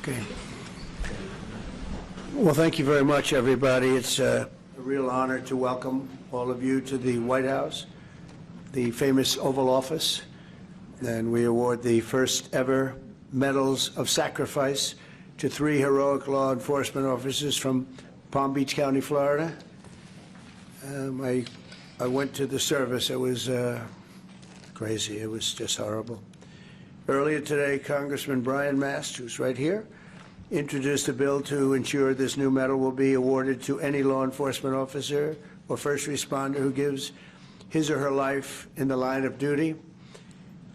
Okay. Well, thank you very much, everybody. It's a real honor to welcome all of you to the White House, the famous Oval Office, and we award the first ever Medals of Sacrifice to 3 heroic law enforcement officers from Palm Beach County, Florida. I went to the service. It was crazy. It was just horrible. Earlier today, Congressman Brian Mast, who's right here, introduced a bill to ensure this new medal will be awarded to any law enforcement officer or first responder who gives his or her life in the line of duty.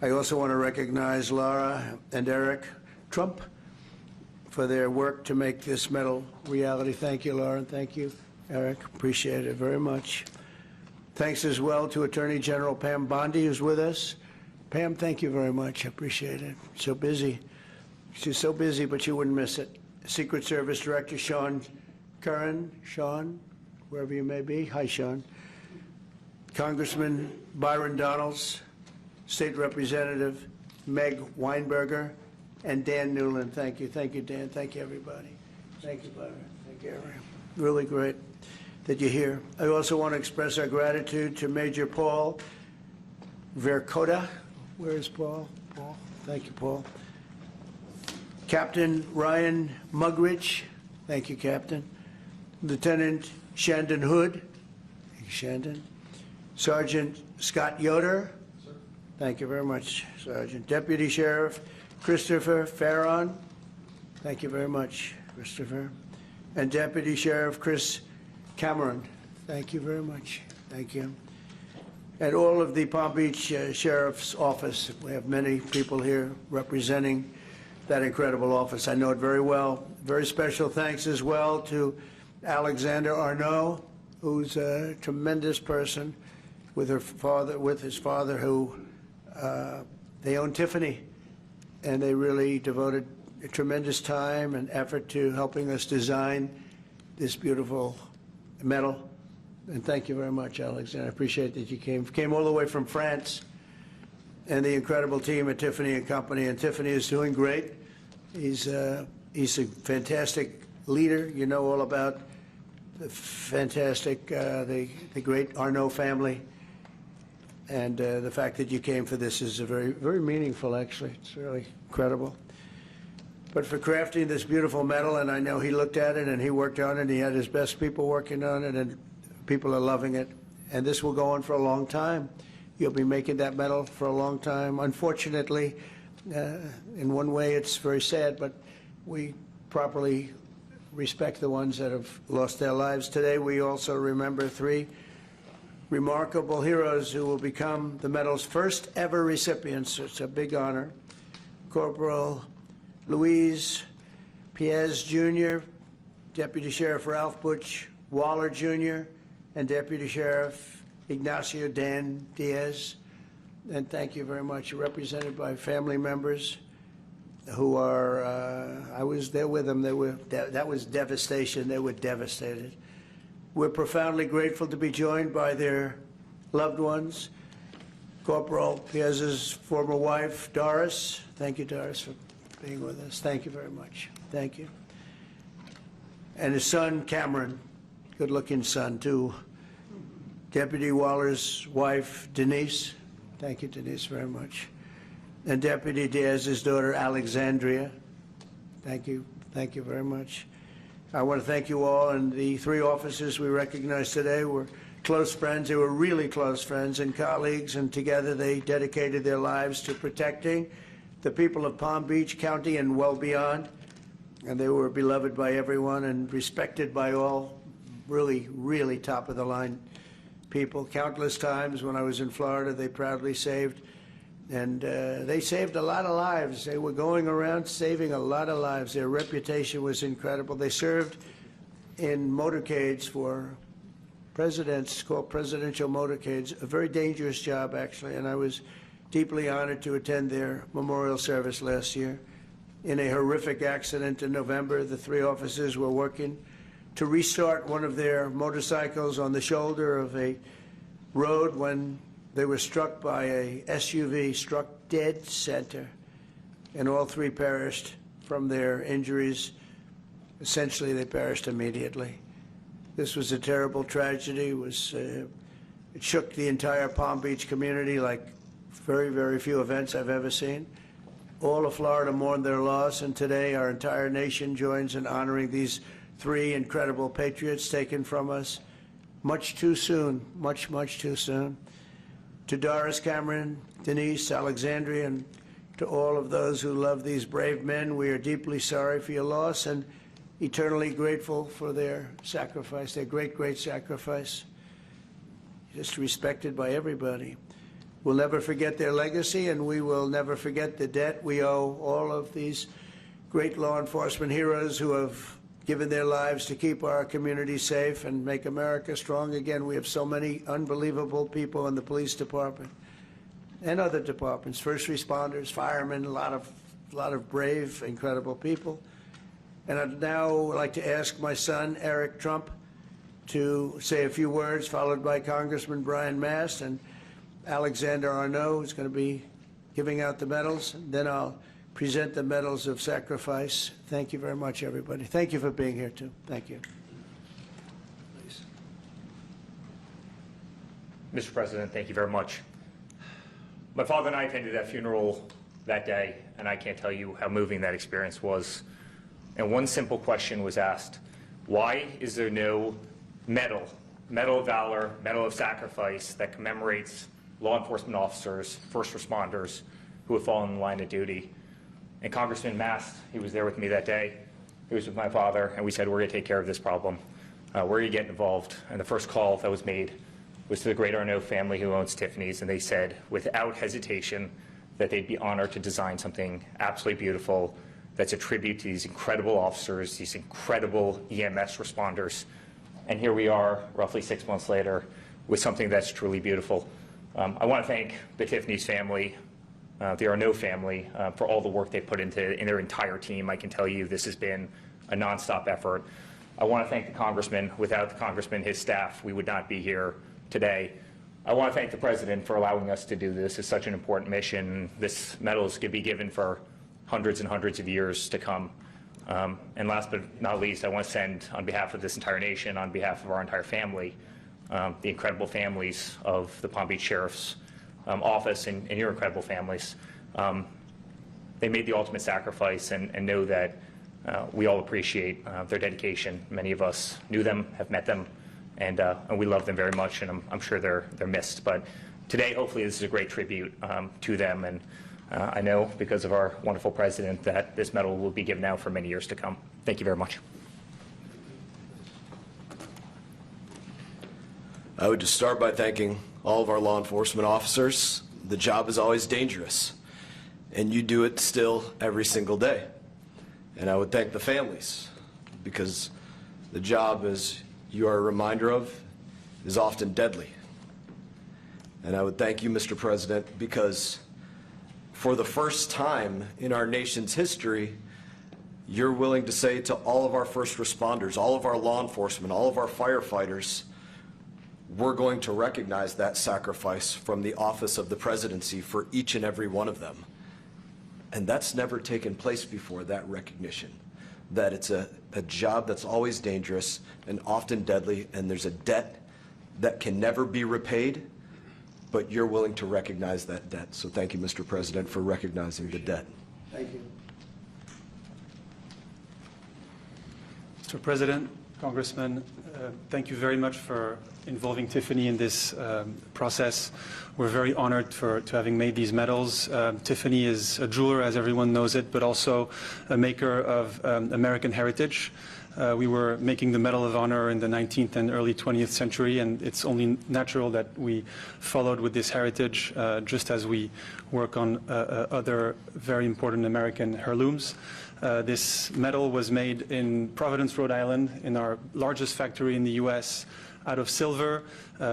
I also want to recognize Laura and Eric Trump for their work to make this medal reality. Thank you, Laura, and thank you, Eric. Appreciate it very much. Thanks as well to Attorney General Pam Bondi, who's with us. Pam, thank you very much. I appreciate it. So busy. She's so busy, but you wouldn't miss it. Secret Service Director Sean Curran. Sean, wherever you may be. Hi, Sean. Congressman Byron Donalds, State Representative Meg Weinberger, and Dan Newland. Thank you. Thank you, Dan. Thank you, everybody. Thank you, Byron. Thank you, everyone. Really great that you're here. I also want to express our gratitude to Major Paul Vercoda. Where is Paul? Paul. Thank you, Paul. Captain Ryan Mugridge. Thank you, Captain. Lieutenant Shandon Hood. Thank you, Shandon. Sergeant Scott Yoder. Sir. Thank you very much, Sergeant. Deputy Sheriff Christopher Farron. Thank you very much, Christopher. And Deputy Sheriff Chris Cameron. Thank you very much. Thank you. And all of the Palm Beach Sheriff's Office. We have many people here representing that incredible office. I know it very well. Very special thanks as well to Alexander Arnault, who's a tremendous person with his father, who they own Tiffany, and they really devoted a tremendous time and effort to helping us design this beautiful medal. And thank you very much, Alexander. I appreciate that you came all the way from France, and the incredible team at Tiffany & Company. And Tiffany is doing great. He's a fantastic leader. You know all about the fantastic, the great Arnault family. And the fact that you came for this is a very, very meaningful, actually. It's really incredible. But for crafting this beautiful medal, and I know he looked at it and he worked on it, and he had his best people working on it, and people are loving it. And this will go on for a long time. You'll be making that medal for a long time. Unfortunately, in one way it's very sad, but we properly respect the ones that have lost their lives. Today we also remember 3 remarkable heroes who will become the medal's first ever recipients. It's a big honor. Corporal Luis Piez Jr., Deputy Sheriff Ralph Butch Waller Jr., and Deputy Sheriff Ignacio Dan Diaz. And thank you very much. You're represented by family members who are, I was there with them. That was devastation. They were devastated. We're profoundly grateful to be joined by their loved ones. Corporal Piez's former wife, Doris. Thank you, Doris, for being with us. Thank you very much. Thank you. And his son, Cameron, good-looking son, too. Deputy Waller's wife, Denise. Thank you, Denise, very much. And Deputy Diaz's daughter, Alexandria. Thank you. Thank you very much. I want to thank you all. And the 3 officers we recognize today were close friends. They were really close friends and colleagues, and together they dedicated their lives to protecting the people of Palm Beach County and well beyond. And they were beloved by everyone and respected by all. Really, really top-of-the-line people. Countless times when I was in Florida, they proudly saved, and they saved a lot of lives. They were going around saving a lot of lives. Their reputation was incredible. They served in motorcades for presidents, called presidential motorcades, a very dangerous job, actually, and I was deeply honored to attend their memorial service last year. In a horrific accident in November, the 3 officers were working to restart one of their motorcycles on the shoulder of a road when they were struck by a SUV, struck dead center, and all 3 perished from their injuries. Essentially, they perished immediately. This was a terrible tragedy. It shook the entire Palm Beach community like very, very few events I've ever seen. All of Florida mourned their loss, and today our entire nation joins in honoring these three incredible patriots taken from us much too soon, much, much too soon. To Doris, Cameron, Denise, Alexandria, and to all of those who love these brave men, we are deeply sorry for your loss and eternally grateful for their sacrifice, their great, great sacrifice, just respected by everybody. We'll never forget their legacy, and we will never forget the debt we owe all of these great law enforcement heroes who have given their lives to keep our community safe and make America strong again. We have so many unbelievable people in the police department and other departments, first responders, firemen, a lot of brave, incredible people. And I'd now like to ask my son, Eric Trump, to say a few words, followed by Congressman Brian Mast and Alexander Arnault, who's going to be giving out the medals. And then I'll present the medals of sacrifice. Thank you very much, everybody. Thank you for being here, too. Thank you. Please. Mr. President, thank you very much. My father and I attended that funeral that day, and I can't tell you how moving that experience was. And one simple question was asked: why is there no medal of valor, medal of sacrifice that commemorates law enforcement officers, first responders who have fallen in the line of duty? And Congressman Mast, he was there with me that day. He was with my father, and we said, we're going to take care of this problem. We're going to get involved. And the first call that was made was to the great Arnault family who owns Tiffany's, and they said, without hesitation, that they'd be honored to design something absolutely beautiful that's a tribute to these incredible officers, these incredible EMS responders. And here we are, roughly 6 months later, with something that's truly beautiful. I want to thank the Tiffany's family, the Arnault family, for all the work they put into their entire team. I can tell you this has been a nonstop effort. I want to thank the Congressman. Without the Congressman, his staff, we would not be here today. I want to thank the President for allowing us to do this. It's such an important mission. This medal is going to be given for hundreds and hundreds of years to come. And last but not least, I want to send, on behalf of this entire nation, on behalf of our entire family, the incredible families of the Palm Beach Sheriff's Office and your incredible families. They made the ultimate sacrifice, and know that we all appreciate their dedication. Many of us knew them, have met them, and we love them very much, and I'm sure they're missed. But today, hopefully, this is a great tribute to them, and I know, because of our wonderful President, that this medal will be given out for many years to come. Thank you very much. I would just start by thanking all of our law enforcement officers. The job is always dangerous, and you do it still every single day. And I would thank the families, because the job, as you are a reminder of, is often deadly. And I would thank you, Mr. President, because for the first time in our nation's history, you're willing to say to all of our first responders, all of our law enforcement, all of our firefighters, we're going to recognize that sacrifice from the office of the presidency for each and every one of them. And that's never taken place before, that recognition, that it's a job that's always dangerous and often deadly, and there's a debt that can never be repaid, but you're willing to recognize that debt. So thank you, Mr. President, for recognizing the debt. Thank you. Mr. President, Congressman, thank you very much for involving Tiffany in this process. We're very honored to having made these medals. Tiffany is a jeweler, as everyone knows it, but also a maker of American heritage. We were making the Medal of Honor in the 19th and early 20th century, and it's only natural that we followed with this heritage, just as we work on other very important American heirlooms. This medal was made in Providence, Rhode Island, in our largest factory in the U.S., out of silver,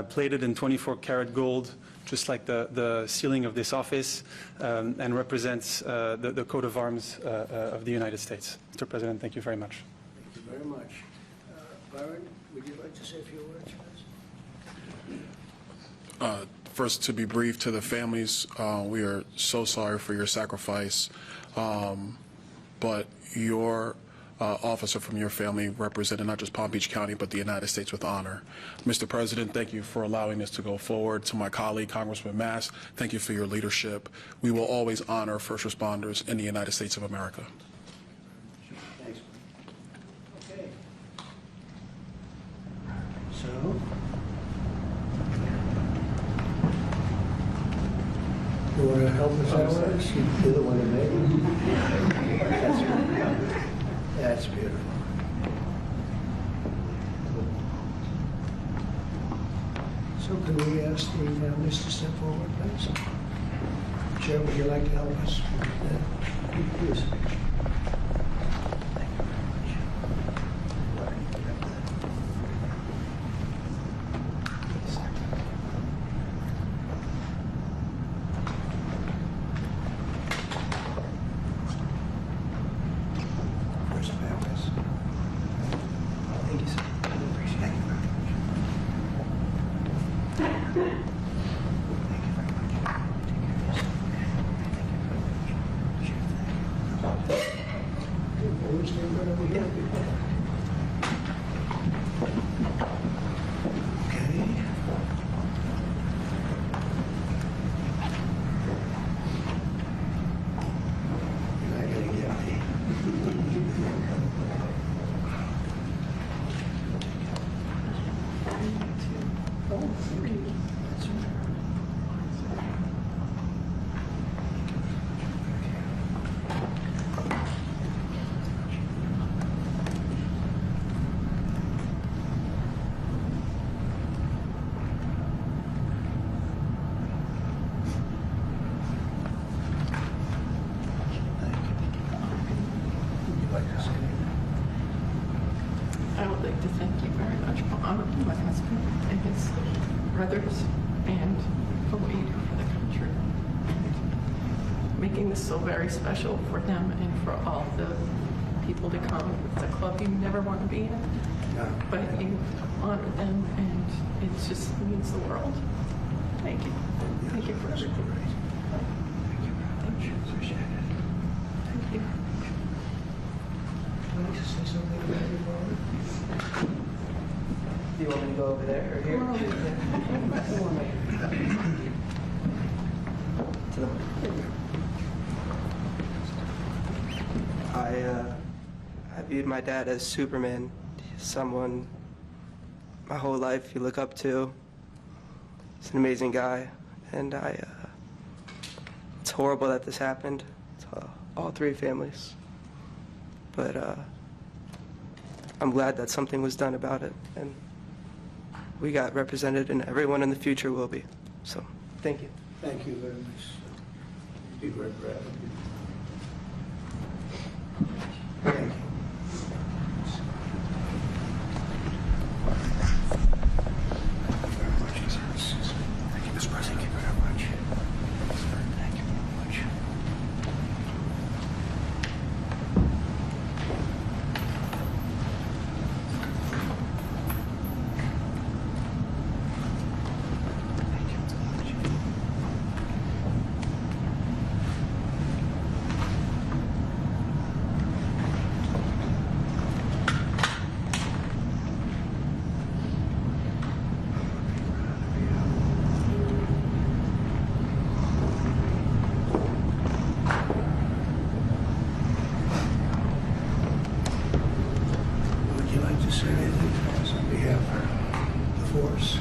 plated in 24-karat gold, just like the ceiling of this office, and represents the coat of arms of the United States. Mr. President, thank you very much. Thank you very much. Byron, would you like to say a few words, please? First, to be brief, to the families, we are so sorry for your sacrifice. but your officer from your family represented not just Palm Beach County, but the United States with honor. Mr. President, thank you for allowing this to go forward. To my colleague, Congressman Mass, thank you for your leadership. We will always honor first responders in the United States of America. Thanks. Okay. So, you want to help us out with this? You're the one who made it. That's beautiful. So can we ask the Mr. step forward, please? Chair, would you like to help us with that? Please. I would like to thank you very much for honoring my husband and his brothers and for what you do for the country. Making this so very special for them and for all the people to come. It's a club you never want to be in, but you honor them and it just means the world. Thank you. Thank you for everything. Thank you very much. Appreciate it. Thank you. Can I just say something about your father? Do you want me to go over there or here? To the I viewed my dad as Superman, someone my whole life you look up to. He's an amazing guy, and it's horrible that this happened to all three families. But I'm glad that something was done about it, and we got represented, and everyone in the future will be. So, thank you. Thank you very much. Be very proud of you. Thank you. Thank you, Mr. President. Thank you very much. Thank you very much. Would you like to say anything to us on behalf of the force?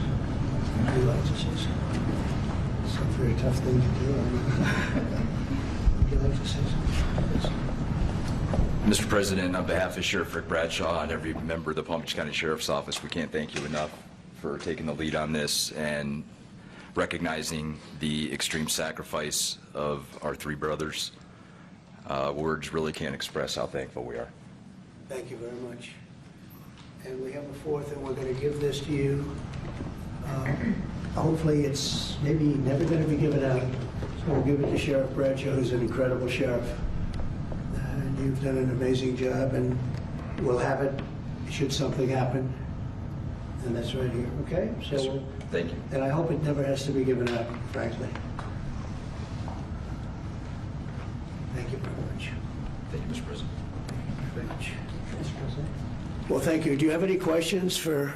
Would you like to say something? It's a very tough thing to do. Would you like to say something? Yes. Mr. President, on behalf of Sheriff Rick Bradshaw and every member of the Palm Beach County Sheriff's Office, we can't thank you enough for taking the lead on this and recognizing the extreme sacrifice of our three brothers. Words really can't express how thankful we are. Thank you very much. And we have a fourth, and we're going to give this to you. Hopefully, it's maybe never going to be given out. So we'll give it to Sheriff Bradshaw, who's an incredible sheriff. And you've done an amazing job, and we'll have it should something happen. And that's right here, okay? So Yes, sir. Thank you. And I hope it never has to be given out, frankly. Thank you very much. Thank you, Mr. President. Very much. Well, thank you. Do you have any questions for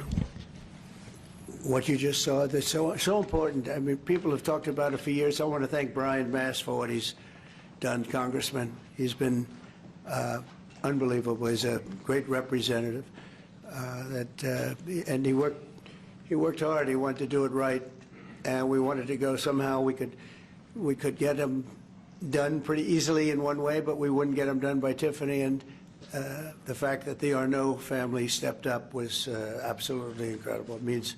what you just saw? That's so important. I mean, people have talked about it for years. I want to thank Brian Mass for what he's done, Congressman. He's been unbelievable. He's a great representative. And he worked hard. He wanted to do it right, and we wanted to go somehow. We could get him done pretty easily in one way, but we wouldn't get him done by Tiffany. And the fact that the Arnault family stepped up was absolutely incredible. It means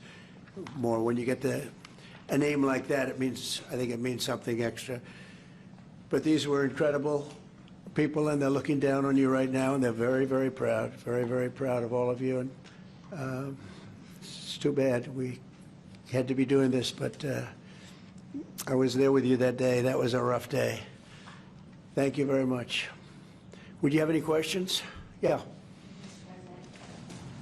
more when you get a name like that. It means, I think it means something extra. But these were incredible people, and they're looking down on you right now, and they're very, very proud, very, very proud of all of you. And it's too bad we had to be doing this, but I was there with you that day. That was a rough day. Thank you very much. Would you have any questions? Yeah.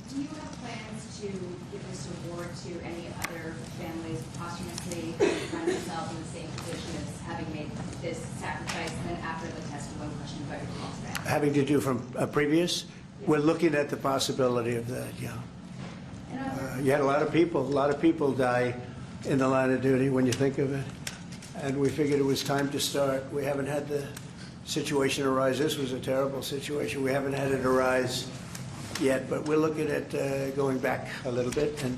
Do you have plans to give this award to any other families posthumously who find themselves in the same position as having made this sacrifice, and then after the test, one question about your call today? Having to do from a previous? We're looking at the possibility of that, yeah. You had a lot of people die in the line of duty when you think of it. And we figured it was time to start. We haven't had the situation arise. This was a terrible situation. We haven't had it arise yet, but we're looking at going back a little bit and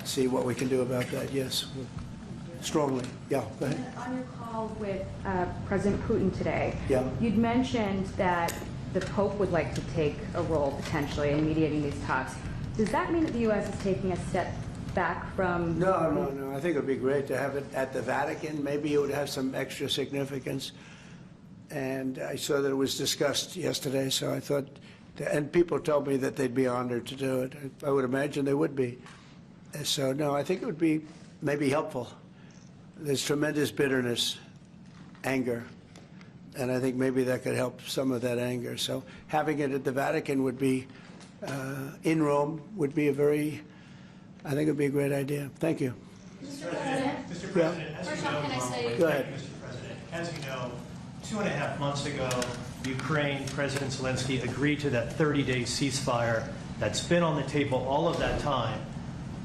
see what we can do about that. Yes, strongly. Yeah, go ahead. On your call with President Putin today, yeah, you'd mentioned that the Pope would like to take a role potentially in mediating these talks. Does that mean that the U.S. is taking a step back from... No. I think it would be great to have it at the Vatican. Maybe it would have some extra significance. And I saw that it was discussed yesterday, so I thought, and people told me that they'd be honored to do it. I would imagine they would be. So, no, I think it would be maybe helpful. There's tremendous bitterness, anger, and I think maybe that could help some of that anger. So having it at the Vatican would be, in Rome, would be I think it would be a great idea. Thank you. Mr. President, as you know, can I say... Go ahead. Mr. President, as you know, 2.5 months ago, Ukraine, President Zelensky agreed to that 30-day ceasefire that's been on the table all of that time.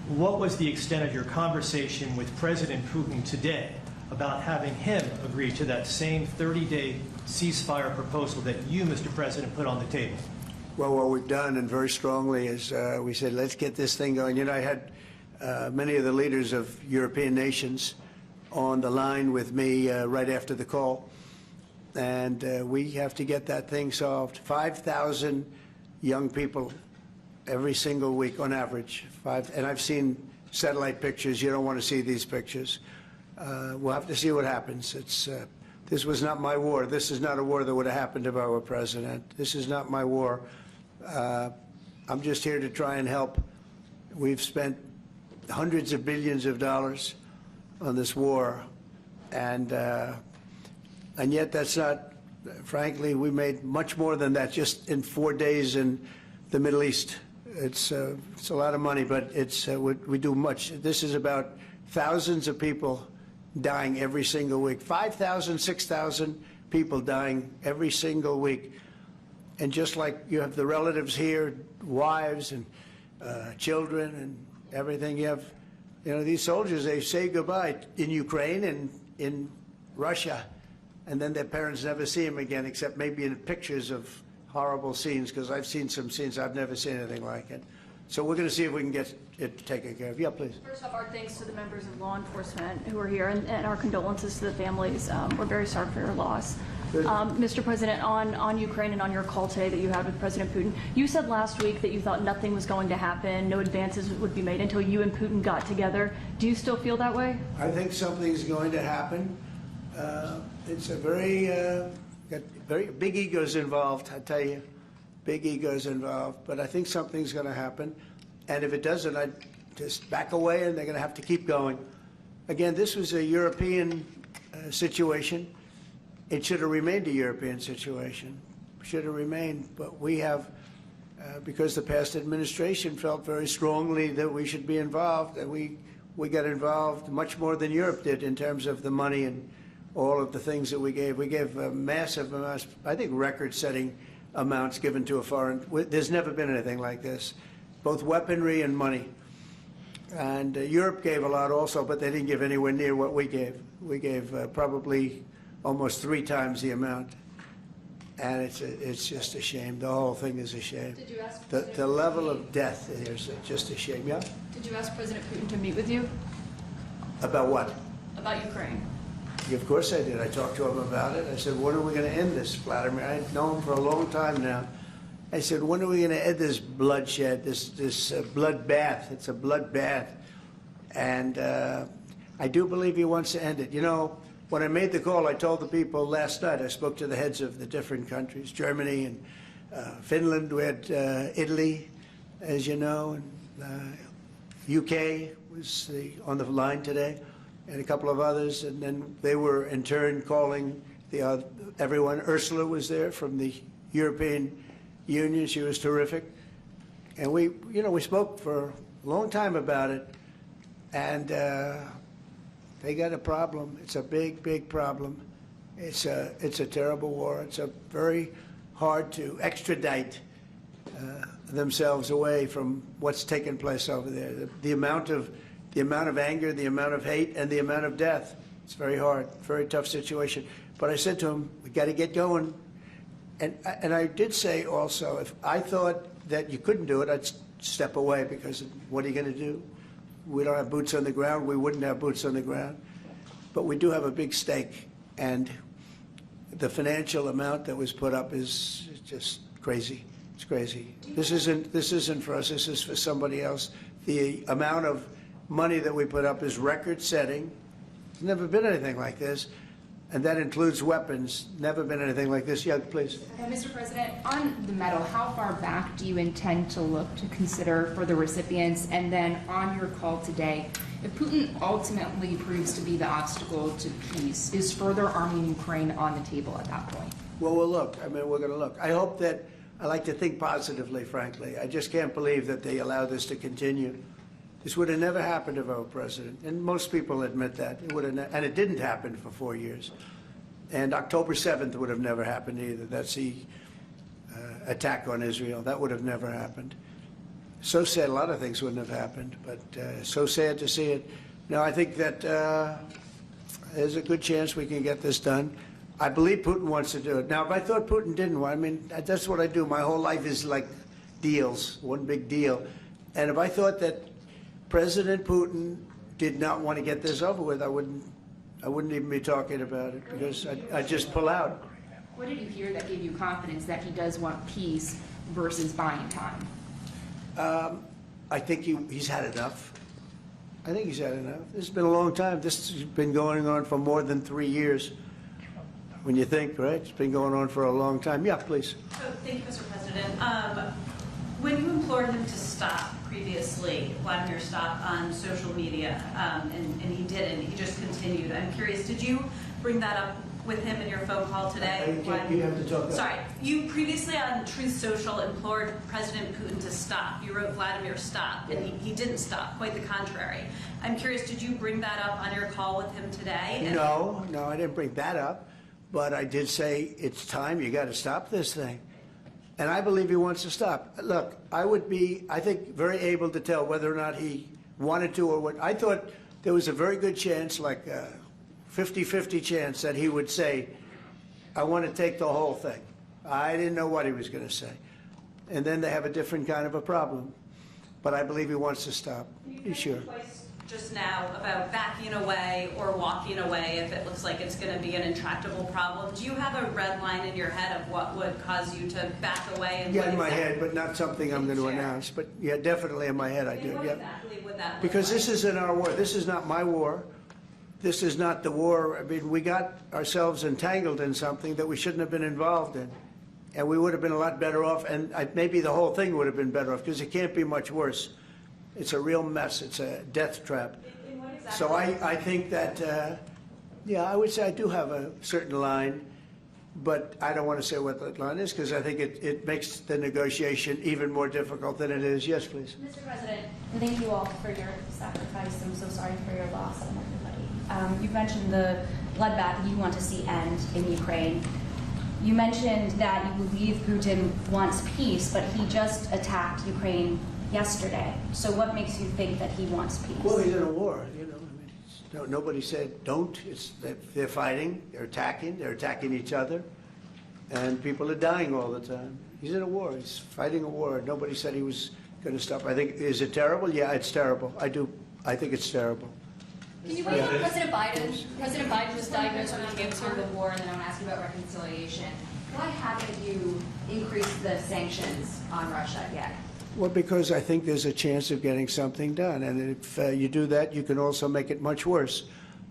What was the extent of your conversation with President Putin today about having him agree to that same 30-day ceasefire proposal that you, Mr. President, put on the table? Well, what we've done, and very strongly, is we said, let's get this thing going. You know, I had many of the leaders of European nations on the line with me right after the call, and we have to get that thing solved. 5,000 young people every single week on average. And I've seen satellite pictures. You don't want to see these pictures. We'll have to see what happens. This was not my war. This is not a war that would have happened if I were president. This is not my war. I'm just here to try and help. We've spent hundreds of billions of dollars on this war, and yet that's not, frankly, we made much more than that just in 4 days in the Middle East. It's a lot of money, but we do much. This is about thousands of people dying every single week. 5,000, 6,000 people dying every single week. And just like you have the relatives here, wives and children and everything, you have, these soldiers, they say goodbye in Ukraine and in Russia, and then their parents never see them again, except maybe in pictures of horrible scenes, because I've seen some scenes, I've never seen anything like it. So we're going to see if we can get it taken care of. Yeah, please. First off, our thanks to the members of law enforcement who are here, and our condolences to the families. We're very sorry for your loss. Mr. President, on Ukraine and on your call today that you had with President Putin, you said last week that you thought nothing was going to happen, no advances would be made until you and Putin got together. Do you still feel that way? I think something's going to happen. It's a very big egos involved, I tell you. Big egos involved, but I think something's going to happen. And if it doesn't, I'd just back away, and they're going to have to keep going. Again, this was a European situation. It should have remained a European situation. Should have remained, but we have, because the past administration felt very strongly that we should be involved, and we got involved much more than Europe did in terms of the money, and all of the things that we gave. We gave massive amounts, I think record-setting amounts given to a foreign. There's never been anything like this, both weaponry and money. And Europe gave a lot also, but they didn't give anywhere near what we gave. We gave probably almost 3 times the amount. And it's just a shame. The whole thing is a shame. Did you ask The level of death is just a shame. Yeah? Did you ask President Putin to meet with you About what? about Ukraine? Yeah, of course I did. I talked to him about it. I said, when are we going to end this, Vladimir? I've known him for a long time now. I said, when are we going to end this bloodshed, this bloodbath? It's a bloodbath. And I do believe he wants to end it. You know, when I made the call, I told the people last night, I spoke to the heads of the different countries, Germany and Finland, we had Italy, as you know, and UK was on the line today, and a couple of others, and then they were in turn calling everyone. Ursula was there from the European Union. She was terrific. And we spoke for a long time about it, and they got a problem. It's a big, big problem. It's a terrible war. It's a very hard to extradite themselves away from what's taken place over there. The amount of anger, the amount of hate, and the amount of death. It's very hard, very tough situation. But I said to him, we got to get going. And I did say also, if I thought that you couldn't do it, I'd step away, because what are you going to do? We don't have boots on the ground. We wouldn't have boots on the ground. But we do have a big stake, and the financial amount that was put up is just crazy. It's crazy. This isn't for us. This is for somebody else. The amount of money that we put up is record-setting. There's never been anything like this. And that includes weapons. Never been anything like this. Yeah, please. Mr. President, on the medal, how far back do you intend to look to consider for the recipients? And then on your call today, if Putin ultimately proves to be the obstacle to peace, is further arming Ukraine on the table at that point? Well, we'll look. I mean, we're going to look. I hope that, I like to think positively, frankly. I just can't believe that they allow this to continue. This would have never happened if I were president, and most people admit that. It would have, and it didn't happen for 4 years. And October 7th would have never happened either. That's the attack on Israel. That would have never happened. So sad, a lot of things wouldn't have happened, but so sad to see it. Now, I think that there's a good chance we can get this done. I believe Putin wants to do it. Now, if I thought Putin didn't want, I mean, that's what I do. My whole life is like deals, one big deal. And if I thought that President Putin did not want to get this over with, I wouldn't even be talking about it, because I'd just pull out. What did you hear that gave you confidence that he does want peace versus buying time? I think he's had enough. I think he's had enough. This has been a long time. This has been going on for more than 3 years. When you think, right? It's been going on for a long time. Yeah, please. Thank you, Mr. President. When you implored him to stop previously, Vladimir stopped on social media, and he didn't. He just continued. I'm curious, did you bring that up with him in your phone call today? You have to talk. Sorry. You previously on Truth Social implored President Putin to stop. You wrote Vladimir stop, and he didn't stop. Quite the contrary. I'm curious, did you bring that up on your call with him today? No, I didn't bring that up. But I did say, it's time, you got to stop this thing. And I believe he wants to stop. Look, I would be, I think, very able to tell whether or not he wanted to or what. I thought there was a very good chance, like a 50-50 chance, that he would say, I want to take the whole thing. I didn't know what he was going to say. And then they have a different kind of a problem. But I believe he wants to stop. You sure? Just now about backing away or walking away if it looks like it's going to be an intractable problem. Do you have a red line in your head of what would cause you to back away? And yeah, in my head, but not something I'm going to announce. But yeah, definitely in my head I do. What yeah. exactly would that look Because like? this isn't our war. This is not my war. This is not the war. I mean, we got ourselves entangled in something that we shouldn't have been involved in. And we would have been a lot better off, and maybe the whole thing would have been better off, because it can't be much worse. It's a real mess. It's a death trap. So I think that, yeah, I would say I do have a certain line, but I don't want to say what that line is, because I think it makes the negotiation even more difficult than it is. Yes, please. Mr. President, thank you all for your sacrifice. I'm so sorry for your loss and everybody. You mentioned the bloodbath you want to see end in Ukraine. You mentioned that you believe Putin wants peace, but he just attacked Ukraine yesterday. So what makes you think that he wants peace? Well, he's in a war, you know. I mean, nobody said don't. They're fighting, they're attacking each other, and people are dying all the time. He's in a war. He's fighting a war. Nobody said he was going to stop. I think, is it terrible? Yeah, it's terrible. I think it's terrible. Can you bring up President Biden? President Biden was diagnosed with cancer of the war, and then I want to ask you about reconciliation. Why haven't you increased the sanctions on Russia yet? Well, because I think there's a chance of getting something done. And if you do that, you can also make it much worse.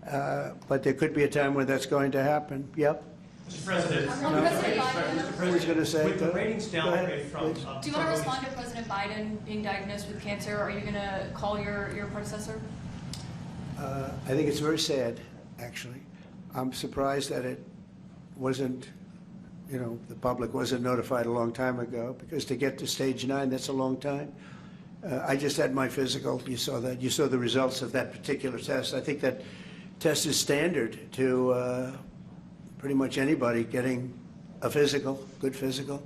But there could be a time when that's going to happen. Yep. Mr. President, Who's going to say with the ratings downgrade from... Do you want to respond to President Biden being diagnosed with cancer? Are you going to call your predecessor? I think it's very sad, actually. I'm surprised that it wasn't, you know, the public wasn't notified a long time ago, because to get to stage 9, that's a long time. I just had my physical. You saw that. You saw the results of that particular test. I think that test is standard to pretty much anybody getting a physical, good physical.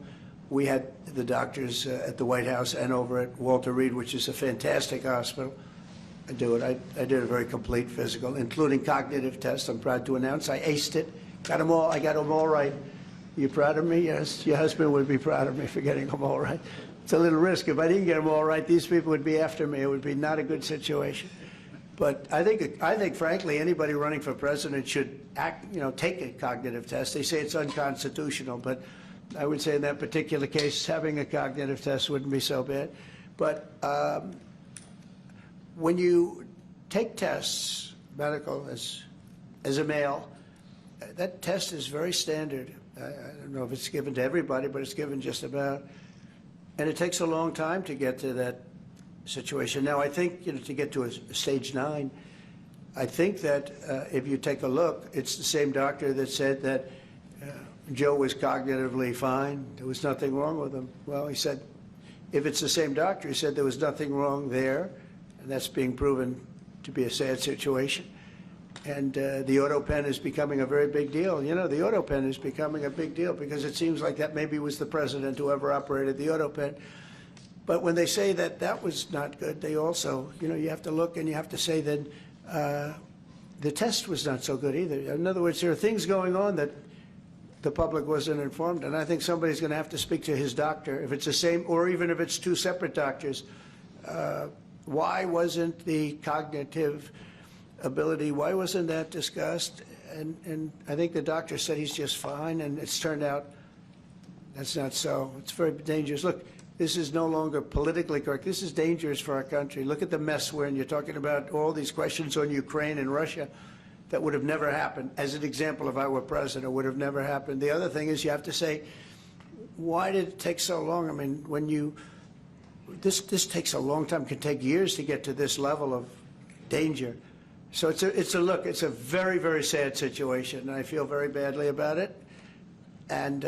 We had the doctors at the White House and over at Walter Reed, which is a fantastic hospital, do it. I did a very complete physical, including cognitive tests. I'm proud to announce I aced it. Got them all. I got them all right. You proud of me? Yes. Your husband would be proud of me for getting them all right. It's a little risk. If I didn't get them all right, these people would be after me. It would be not a good situation. But I think, frankly, anybody running for president should take a cognitive test. They say it's unconstitutional, but I would say in that particular case, having a cognitive test wouldn't be so bad. But when you take tests, medical, as a male, that test is very standard. I don't know if it's given to everybody, but it's given just about. And it takes a long time to get to that situation. Now, I think, to get to a stage 9, I think that if you take a look, it's the same doctor that said that Joe was cognitively fine. There was nothing wrong with him. Well, he said, if it's the same doctor, he said there was nothing wrong there, and that's being proven to be a sad situation. And the auto pen is becoming a very big deal. The auto pen is becoming a big deal because it seems like that maybe was the president who ever operated the auto pen. But when they say that that was not good, they also, you have to look and you have to say that the test was not so good either. In other words, there are things going on that the public wasn't informed, and I think somebody's going to have to speak to his doctor, if it's the same, or even if it's 2 separate doctors. Why wasn't the cognitive ability, why wasn't that discussed? And I think the doctor said he's just fine, and it's turned out that's not so. It's very dangerous. Look, this is no longer politically correct. This is dangerous for our country. Look at the mess we're in. You're talking about all these questions on Ukraine and Russia that would have never happened. As an example, if I were president, it would have never happened. The other thing is you have to say, why did it take so long? I mean, this takes a long time. It can take years to get to this level of danger. So it's a very, very sad situation, and I feel very badly about it. And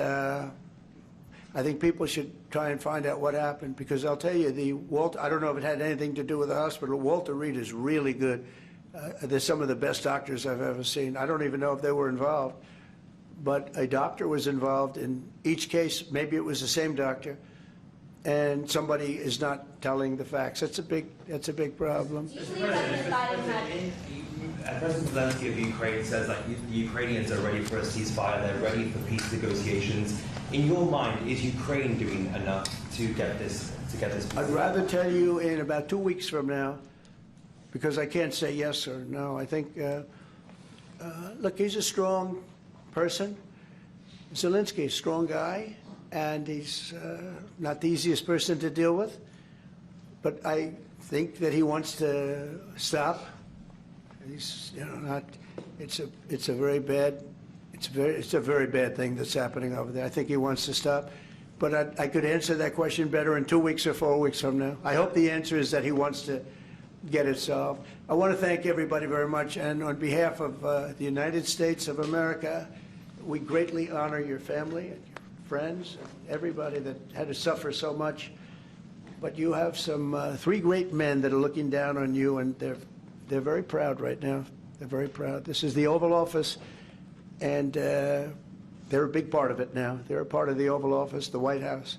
I think people should try and find out what happened, because I'll tell you, I don't know if it had anything to do with the hospital. Walter Reed is really good. They're some of the best doctors I've ever seen. I don't even know if they were involved, but a doctor was involved in each case. Maybe it was the same doctor, and somebody is not telling the facts. That's a big problem. President Zelensky of Ukraine says that the Ukrainians are ready for a ceasefire. They're ready for peace negotiations. In your mind, is Ukraine doing enough to get this peace? I'd rather tell you in about 2 weeks from now, because I can't say yes or no. I think, look, he's a strong person. Zelensky, a strong guy, and he's not the easiest person to deal with. But I think that he wants to stop. He's, not. It's a very bad thing that's happening over there. I think he wants to stop. But I could answer that question better in 2 weeks or 4 weeks from now. I hope the answer is that he wants to get it solved. I want to thank everybody very much, and on behalf of the United States of America, we greatly honor your family and your friends, and everybody that had to suffer so much. But you have some 3 great men that are looking down on you, and they're very proud right now. They're very proud. This is the Oval Office. and they're a big part of it now. They're a part of the Oval Office, the White House,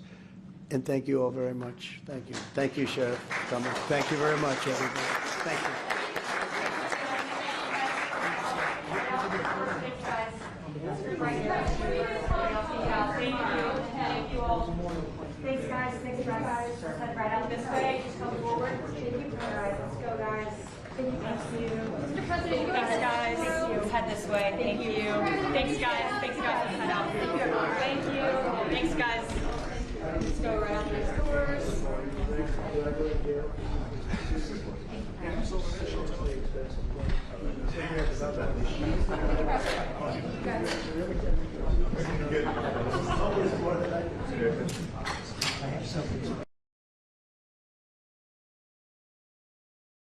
and thank you all very much. Thank you. Thank you, Sheriff, for coming. Thank you very much, everybody. Thank you. Thank you all. Thanks, guys. Thanks, guys. Just head right out this way. Just come forward. Thank you. All right, let's go, guys. Thank you. Mr. President, thanks, guys. Let's head this way. Thank you. Thanks, guys. Thanks, guys. Let's head out. Thank you, everyone. Thank you. Thanks, guys. Let's go right out these doors.